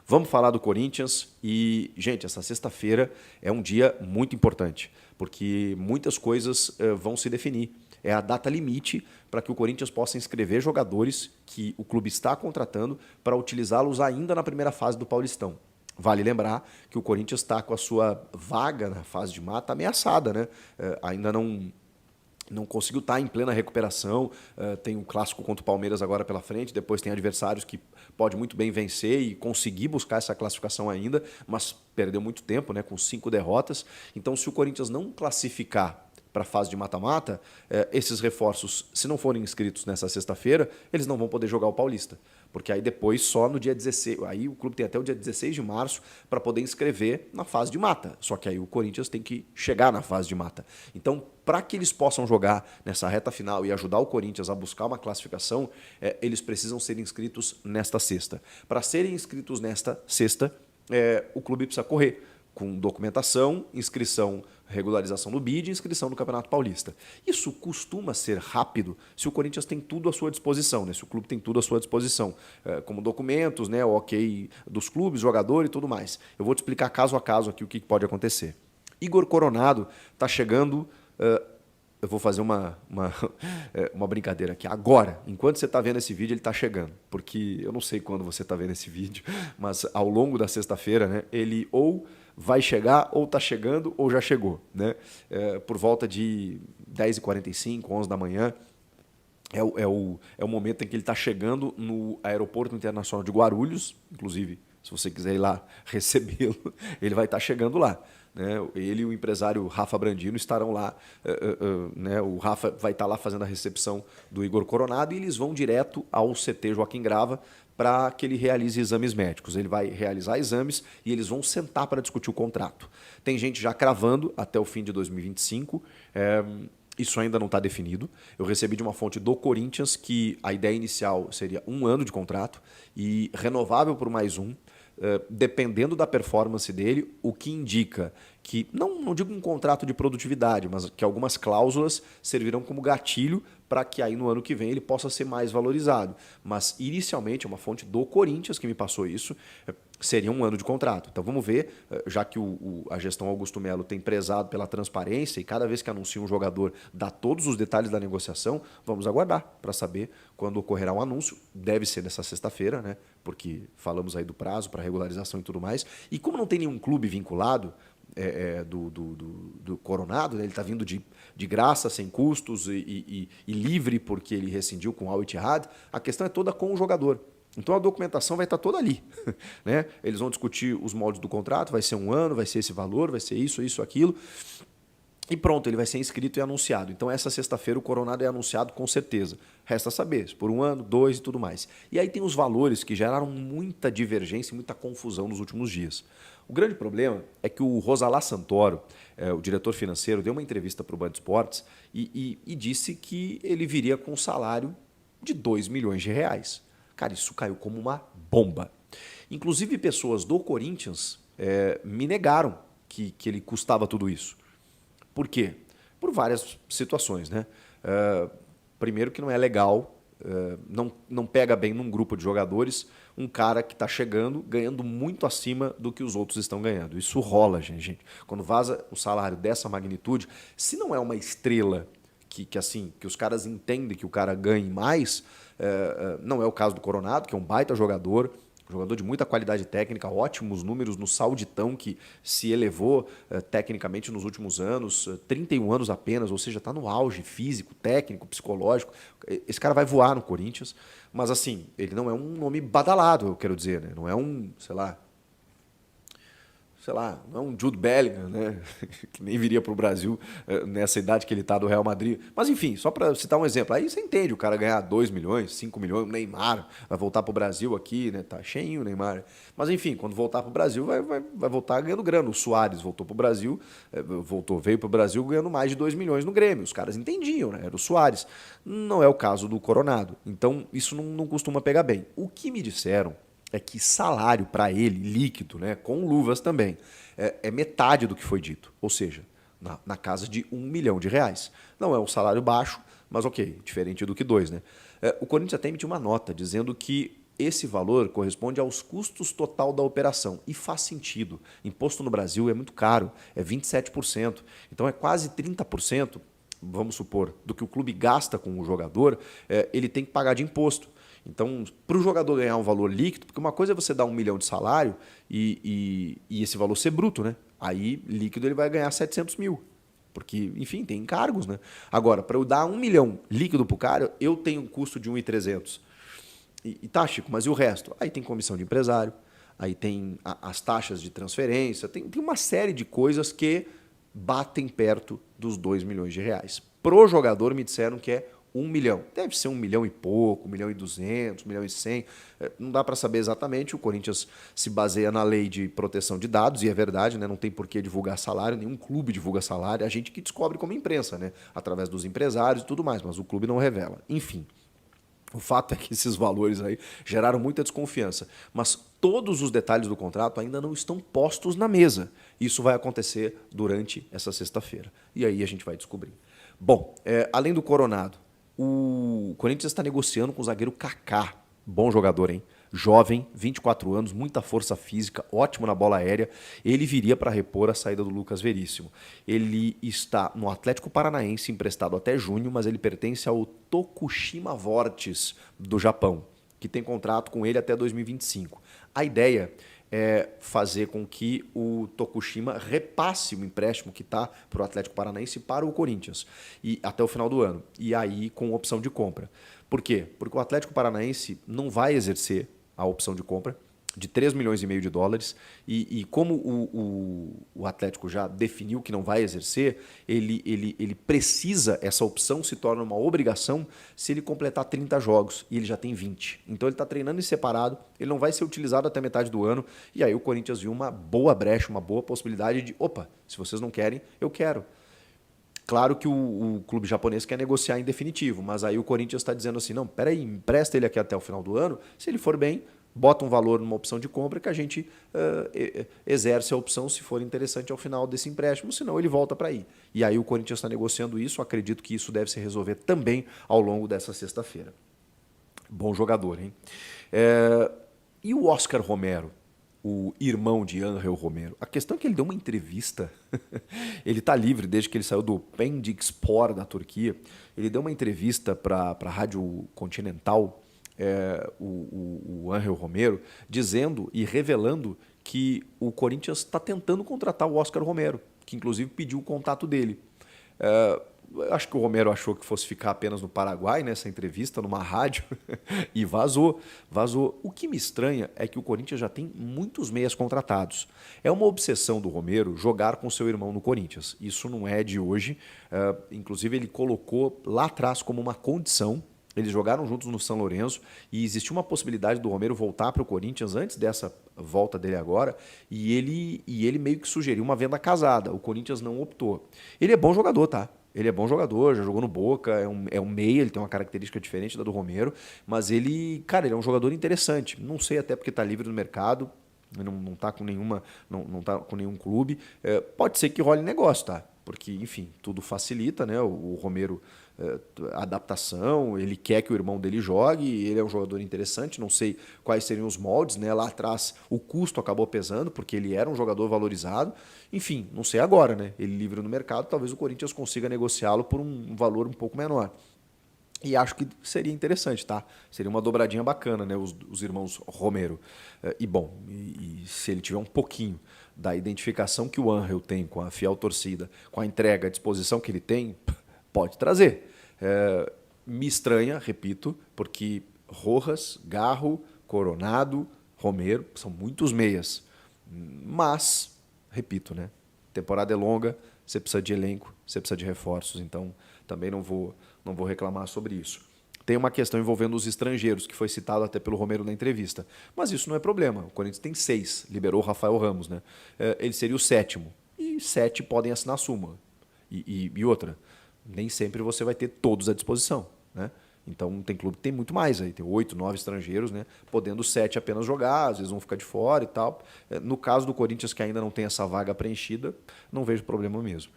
Vamos falar do Corinthians e, gente, essa sexta-feira é um dia muito importante, porque muitas coisas vão se definir. É a data limite para que o Corinthians possa inscrever jogadores que o clube está contratando para utilizá-los ainda na primeira fase do Paulistão. Vale lembrar que o Corinthians está com a sua vaga na fase de mata ameaçada, né? Ainda não conseguiu estar em plena recuperação, tem um clássico contra o Palmeiras agora pela frente, depois tem adversários que pode muito bem vencer e conseguir buscar essa classificação ainda, mas perdeu muito tempo, né, com 5 derrotas. Então, se o Corinthians não classificar para a fase de mata-mata, esses reforços, se não forem inscritos nessa sexta-feira, eles não vão poder jogar o Paulista. Porque aí depois, só no dia 16, aí o clube tem até o dia 16 de março para poder inscrever na fase de mata. Só que aí o Corinthians tem que chegar na fase de mata. Então, para que eles possam jogar nessa reta final e ajudar o Corinthians a buscar uma classificação, eles precisam ser inscritos nesta sexta. Para serem inscritos nesta sexta, o clube precisa correr com documentação, inscrição, regularização do BID e inscrição no Campeonato Paulista. Isso costuma ser rápido se o Corinthians tem tudo à sua disposição, né? Se o clube tem tudo à sua disposição, como documentos, né? O ok dos clubes, jogador e tudo mais. Eu vou te explicar caso a caso aqui o que pode acontecer. Igor Coronado está chegando... eu vou fazer uma brincadeira aqui. Agora, enquanto você está vendo esse vídeo, ele está chegando. Porque eu não sei quando você está vendo esse vídeo, mas ao longo da sexta-feira, né, ele ou vai chegar, ou está chegando, ou já chegou. Né? Por volta de 10h45, 11 da manhã, é o momento em que ele está chegando no Aeroporto Internacional de Guarulhos. Inclusive, se você quiser ir lá recebê-lo, ele vai estar chegando lá. Né? Ele e o empresário Rafa Brandino estarão lá, né? O Rafa vai estar lá fazendo a recepção do Igor Coronado e eles vão direto ao CT Joaquim Grava para que ele realize exames médicos. Ele vai realizar exames e eles vão sentar para discutir o contrato. Tem gente já cravando até o fim de 2025, isso ainda não está definido. Eu recebi de uma fonte do Corinthians que a ideia inicial seria 1 ano de contrato e renovável por mais um, dependendo da performance dele, o que indica que, não digo um contrato de produtividade, mas que algumas cláusulas servirão como gatilho para que aí no ano que vem ele possa ser mais valorizado. Mas inicialmente, é uma fonte do Corinthians que me passou isso, seria 1 ano de contrato. Então vamos ver, já que a gestão Augusto Melo tem prezado pela transparência e cada vez que anuncia um jogador dá todos os detalhes da negociação, vamos aguardar para saber quando ocorrerá um anúncio. Deve ser nessa sexta-feira, né? Porque falamos aí do prazo para regularização e tudo mais. E como não tem nenhum clube vinculado do Coronado, né? Ele está vindo de graça, sem custos e livre porque ele rescindiu com o Al Ittihad, a questão é toda com o jogador. Então a documentação vai estar toda ali. Né? Eles vão discutir os moldes do contrato, vai ser 1 ano, vai ser esse valor, vai ser isso, aquilo. E pronto, ele vai ser inscrito e anunciado. Então essa sexta-feira o Coronado é anunciado com certeza. Resta saber, se por 1 ano, 2 e tudo mais. E aí tem os valores que geraram muita divergência e muita confusão nos últimos dias. O grande problema é que o Rosalá Santoro, o diretor financeiro, deu uma entrevista para o Band Esportes e disse que ele viria com um salário de 2 milhões de reais. Cara, isso caiu como uma bomba. Inclusive, pessoas do Corinthians me negaram que ele custava tudo isso. Por quê? Por várias situações. Né? Primeiro que não é legal, não pega bem num grupo de jogadores um cara que está chegando ganhando muito acima do que os outros estão ganhando. Isso rola, gente. Quando vaza o salário dessa magnitude, se não é uma estrela que os caras entendem que o cara ganhe mais, não é o caso do Coronado, que é um baita jogador de muita qualidade técnica, ótimos números no Sauditão, que se elevou tecnicamente nos últimos anos, 31 anos apenas, ou seja, está no auge físico, técnico, psicológico. Esse cara vai voar no Corinthians, mas assim, ele não é um nome badalado, eu quero dizer, né? Não é um, sei lá, não é um Jude Bellingham, né? Que nem viria para o Brasil nessa idade que ele está do Real Madrid. Mas enfim, só para citar um exemplo, aí você entende o cara ganhar 2 milhões, 5 milhões, o Neymar vai voltar para o Brasil aqui, né? Tá cheinho o Neymar. Mas enfim, quando voltar para o Brasil vai voltar ganhando grana. O Suárez voltou para o Brasil, veio para o Brasil ganhando mais de 2 milhões no Grêmio. Os caras entendiam, né? Era o Suárez. Não é o caso do Coronado. Então isso não costuma pegar bem. O que me disseram é que salário para ele, líquido, né, com luvas também, é metade do que foi dito. Ou seja, na casa de 1 milhão de reais. Não é um salário baixo, mas ok, diferente do que 2. Né? O Corinthians até emitiu uma nota dizendo que esse valor corresponde aos custos total da operação e faz sentido. Imposto no Brasil é muito caro, é 27%. Então é quase 30%, vamos supor, do que o clube gasta com o jogador, ele tem que pagar de imposto. Então, para o jogador ganhar um valor líquido, porque uma coisa é você dar 1 milhão de salário e esse valor ser bruto, né? Aí, líquido, ele vai ganhar 700 mil. Porque, enfim, tem encargos, né? Agora, para eu dar 1 milhão líquido para o cara, eu tenho um custo de 1.300. E tá, Chico, mas e o resto? Aí tem comissão de empresário, aí tem as taxas de transferência, tem uma série de coisas que batem perto dos 2 milhões de reais. Pro jogador me disseram que é 1 milhão. Deve ser 1 milhão e pouco, 1 milhão e 200, 1 milhão e 100. Não dá para saber exatamente. O Corinthians se baseia na lei de proteção de dados, e é verdade, né? Não tem por que divulgar salário, nenhum clube divulga salário. A gente que descobre como imprensa, né? Através dos empresários e tudo mais, mas o clube não revela. Enfim. O fato é que esses valores aí geraram muita desconfiança, mas todos os detalhes do contrato ainda não estão postos na mesa. Isso vai acontecer durante essa sexta-feira. E aí a gente vai descobrir. Bom, além do Coronado, o Corinthians está negociando com o zagueiro Kaká. Bom jogador, hein? Jovem, 24 anos, muita força física, ótimo na bola aérea. Ele viria para repor a saída do Lucas Veríssimo. Ele está no Atlético Paranaense, emprestado até junho, mas ele pertence ao Tokushima Vortis, do Japão, que tem contrato com ele até 2025. A ideia é fazer com que o Tokushima repasse o empréstimo que está para o Atlético Paranaense para o Corinthians e até o final do ano. E aí com opção de compra. Por quê? Porque o Atlético Paranaense não vai exercer a opção de compra de 3 milhões e meio de dólares e como o Atlético já definiu que não vai exercer, ele precisa, essa opção se torna uma obrigação se ele completar 30 jogos e ele já tem 20. Então ele está treinando em separado, ele não vai ser utilizado até metade do ano e aí o Corinthians viu uma boa brecha, uma boa possibilidade de, opa, se vocês não querem, eu quero. Claro que o clube japonês quer negociar em definitivo, mas aí o Corinthians está dizendo assim, não, peraí, empresta ele aqui até o final do ano, se ele for bem, bota um valor numa opção de compra que a gente exerce a opção se for interessante ao final desse empréstimo, senão ele volta para aí. E aí o Corinthians está negociando isso, acredito que isso deve se resolver também ao longo dessa sexta-feira. Bom jogador, hein? E o Oscar Romero? O irmão de Ángel Romero. A questão é que ele deu uma entrevista, ele está livre desde que ele saiu do Pendikspor da Turquia, ele deu uma entrevista para a Rádio Continental, o Ángel Romero, dizendo e revelando que o Corinthians está tentando contratar o Oscar Romero, que inclusive pediu o contato dele. Acho que o Romero achou que fosse ficar apenas no Paraguai, nessa entrevista, numa rádio, e vazou. O que me estranha é que o Corinthians já tem muitos meias contratados. É uma obsessão do Romero jogar com seu irmão no Corinthians. Isso não é de hoje. Inclusive, ele colocou lá atrás como uma condição. Eles jogaram juntos no São Lourenço e existiu uma possibilidade do Romero voltar para o Corinthians antes dessa volta dele agora e ele meio que sugeriu uma venda casada. O Corinthians não optou. Ele é bom jogador, tá? Ele é bom jogador, já jogou no Boca, é um meia, ele tem uma característica diferente da do Romero, mas ele é um jogador interessante. Não sei até porque está livre no mercado, não está com não tá com nenhum clube. Pode ser que role negócio, tá? Porque, enfim, tudo facilita, né? O Romero, a adaptação, ele quer que o irmão dele jogue, ele é um jogador interessante, não sei quais seriam os moldes, né? Lá atrás o custo acabou pesando, porque ele era um jogador valorizado. Enfim, não sei agora, né? Ele livre no mercado, talvez o Corinthians consiga negociá-lo por um valor um pouco menor. E acho que seria interessante, tá? Seria uma dobradinha bacana, né? Os irmãos Romero. E se ele tiver um pouquinho da identificação que o Ángel tem com a fiel torcida, com a entrega, a disposição que ele tem, pode trazer. Me estranha, repito, porque Rojas, Garro, Coronado, Romero, são muitos meias. Mas, repito, né? Temporada é longa, você precisa de elenco, você precisa de reforços, então também não vou reclamar sobre isso. Tem uma questão envolvendo os estrangeiros, que foi citado até pelo Romero na entrevista. Mas isso não é problema. O Corinthians tem 6, liberou o Rafael Ramos, né? Ele seria o 7º. E 7 podem assinar a súmula. E outra, nem sempre você vai ter todos à disposição, né? Então tem clube que tem muito mais aí, tem 8, 9 estrangeiros, né? Podendo 7 apenas jogar, às vezes vão ficar de fora e tal. No caso do Corinthians, que ainda não tem essa vaga preenchida, não vejo problema mesmo.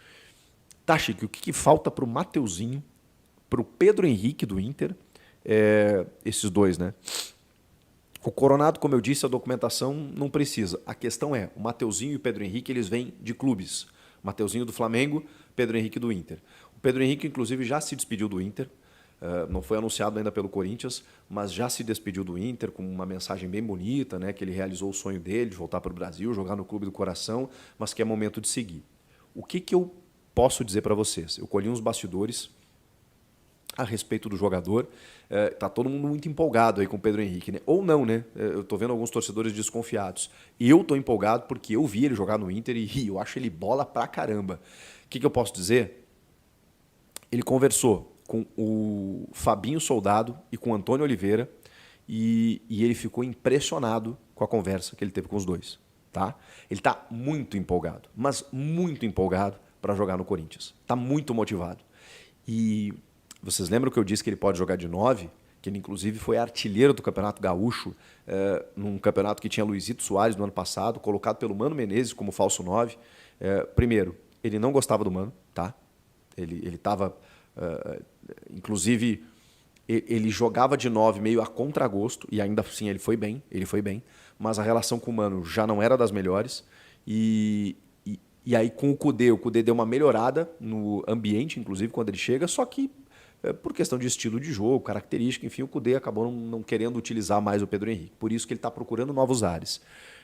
Tá, Chico, o que falta para o Mateuzinho, para o Pedro Henrique do Inter, esses dois, né? O Coronado, como eu disse, a documentação não precisa. A questão é, o Mateuzinho e o Pedro Henrique, eles vêm de clubes. O Mateuzinho do Flamengo, Pedro Henrique do Inter. O Pedro Henrique, inclusive, já se despediu do Inter. Não foi anunciado ainda pelo Corinthians, mas já se despediu do Inter com uma mensagem bem bonita, né, que ele realizou o sonho dele de voltar para o Brasil, jogar no clube do coração, mas que é momento de seguir. O que eu posso dizer para vocês? Eu colhi uns bastidores a respeito do jogador. Tá todo mundo muito empolgado aí com o Pedro Henrique, né? Ou não, né? Eu tô vendo alguns torcedores desconfiados. Eu tô empolgado porque eu vi ele jogar no Inter e eu acho ele bola pra caramba. O que eu posso dizer? Ele conversou com o Fabinho Soldado e com o Antônio Oliveira e ele ficou impressionado com a conversa que ele teve com os dois. Tá? Ele está muito empolgado, mas muito empolgado para jogar no Corinthians. Está muito motivado. E vocês lembram que eu disse que ele pode jogar de 9? Que ele, inclusive, foi artilheiro do Campeonato Gaúcho, num campeonato que tinha Luizito Soares no ano passado, colocado pelo Mano Menezes como falso 9. Primeiro, ele não gostava do Mano, tá? Ele estava... inclusive, ele jogava de 9 meio a contragosto, e ainda assim ele foi bem, mas a relação com o Mano já não era das melhores, e aí com o Kudê deu uma melhorada no ambiente, inclusive, quando ele chega, só que por questão de estilo de jogo, característica, enfim, o Kudê acabou não querendo utilizar mais o Pedro Henrique, por isso que ele está procurando novos ares.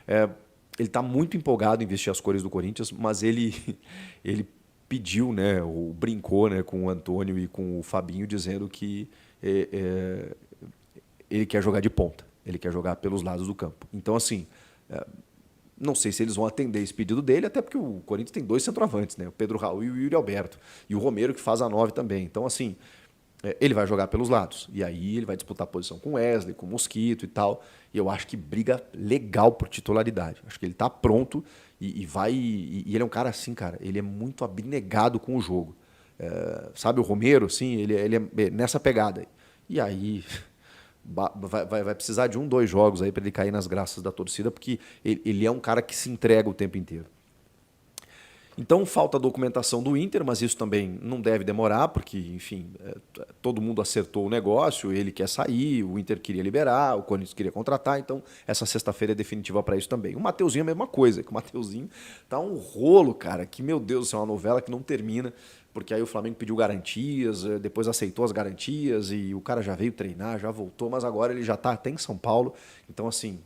Ele está muito empolgado em vestir as cores do Corinthians, mas ele pediu, né, ou brincou, né, com o Antônio e com o Fabinho, dizendo que ele quer jogar de ponta, ele quer jogar pelos lados do campo. Então, assim, não sei se eles vão atender esse pedido dele, até porque o Corinthians tem 2 centroavantes, né, o Pedro Raul e o Yuri Alberto, e o Romero que faz a 9 também. Então, assim, ele vai jogar pelos lados, e aí ele vai disputar a posição com o Wesley, com o Mosquito e tal, e eu acho que briga legal por titularidade. Acho que ele está pronto e ele é um cara assim, cara, ele é muito abnegado com o jogo. Sabe o Romero, assim, ele é nessa pegada. E aí vai precisar de 1, 2 jogos aí para ele cair nas graças da torcida, porque ele é um cara que se entrega o tempo inteiro. Então falta a documentação do Inter, mas isso também não deve demorar, porque, enfim, todo mundo acertou o negócio, ele quer sair, o Inter queria liberar, o Corinthians queria contratar, então essa sexta-feira é definitiva para isso também. O Mateuzinho é a mesma coisa, que o Mateuzinho tá um rolo, cara, que, meu Deus, é uma novela que não termina, porque aí o Flamengo pediu garantias, depois aceitou as garantias e o cara já veio treinar, já voltou, mas agora ele já está até em São Paulo, então, assim...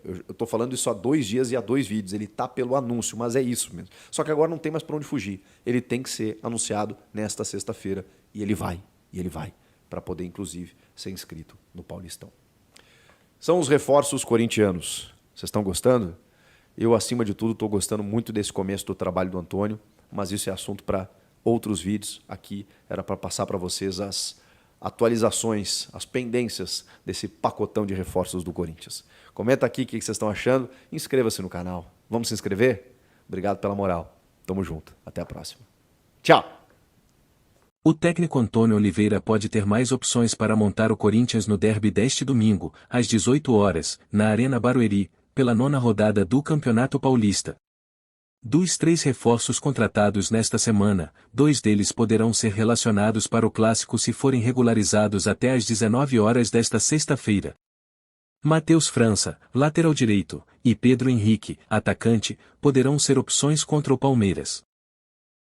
eu estou falando isso há 2 dias e há 2 vídeos. Ele está pelo anúncio, mas é isso mesmo. Só que agora não tem mais para onde fugir. Ele tem que ser anunciado nesta sexta-feira e ele vai, para poder, inclusive, ser inscrito no Paulistão. São os reforços corintianos. Vocês estão gostando? Eu, acima de tudo, estou gostando muito desse começo do trabalho do Antônio, mas isso é assunto para outros vídeos. Aqui era para passar para vocês as atualizações, as pendências desse pacotão de reforços do Corinthians. Comenta aqui o que vocês estão achando. Inscreva-se no canal. Vamos se inscrever? Obrigado pela moral. Tamo junto. Até a próxima. Tchau! O técnico Antônio Oliveira pode ter mais opções para montar o Corinthians no derby deste domingo, às 18 horas, na Arena Barueri, pela 9ª rodada do Campeonato Paulista. Dos 3 reforços contratados nesta semana, 2 deles poderão ser relacionados para o clássico se forem regularizados até às 19 horas desta sexta-feira. Matheus França, lateral direito, e Pedro Henrique, atacante, poderão ser opções contra o Palmeiras.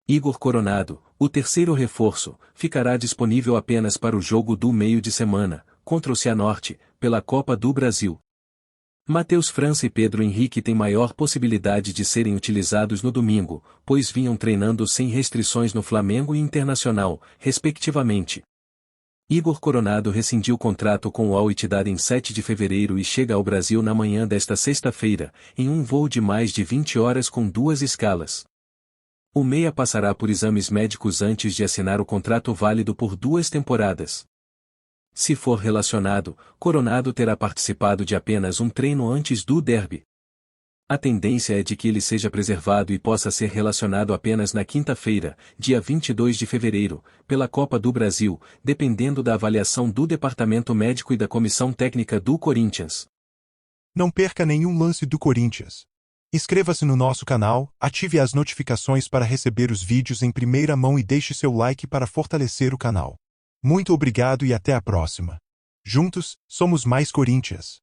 Igor Coronado, o terceiro reforço, ficará disponível apenas para o jogo do meio de semana, contra o Cianorte, pela Copa do Brasil. Matheus França e Pedro Henrique têm maior possibilidade de serem utilizados no domingo, pois vinham treinando sem restrições no Flamengo e Internacional, respectivamente. Igor Coronado rescindiu o contrato com o Al Ittihad em 7 de fevereiro e chega ao Brasil na manhã desta sexta-feira, em um voo de mais de 20 horas com 2 escalas. O meia passará por exames médicos antes de assinar o contrato válido por 2 temporadas. Se for relacionado, Coronado terá participado de apenas um treino antes do derby. A tendência é de que ele seja preservado e possa ser relacionado apenas na quinta-feira, dia 22 de fevereiro, pela Copa do Brasil, dependendo da avaliação do Departamento Médico e da Comissão Técnica do Corinthians. Não perca nenhum lance do Corinthians. Inscreva-se no nosso canal, ative as notificações para receber os vídeos em primeira mão e deixe seu like para fortalecer o canal. Muito obrigado e até a próxima. Juntos, somos mais Corinthians.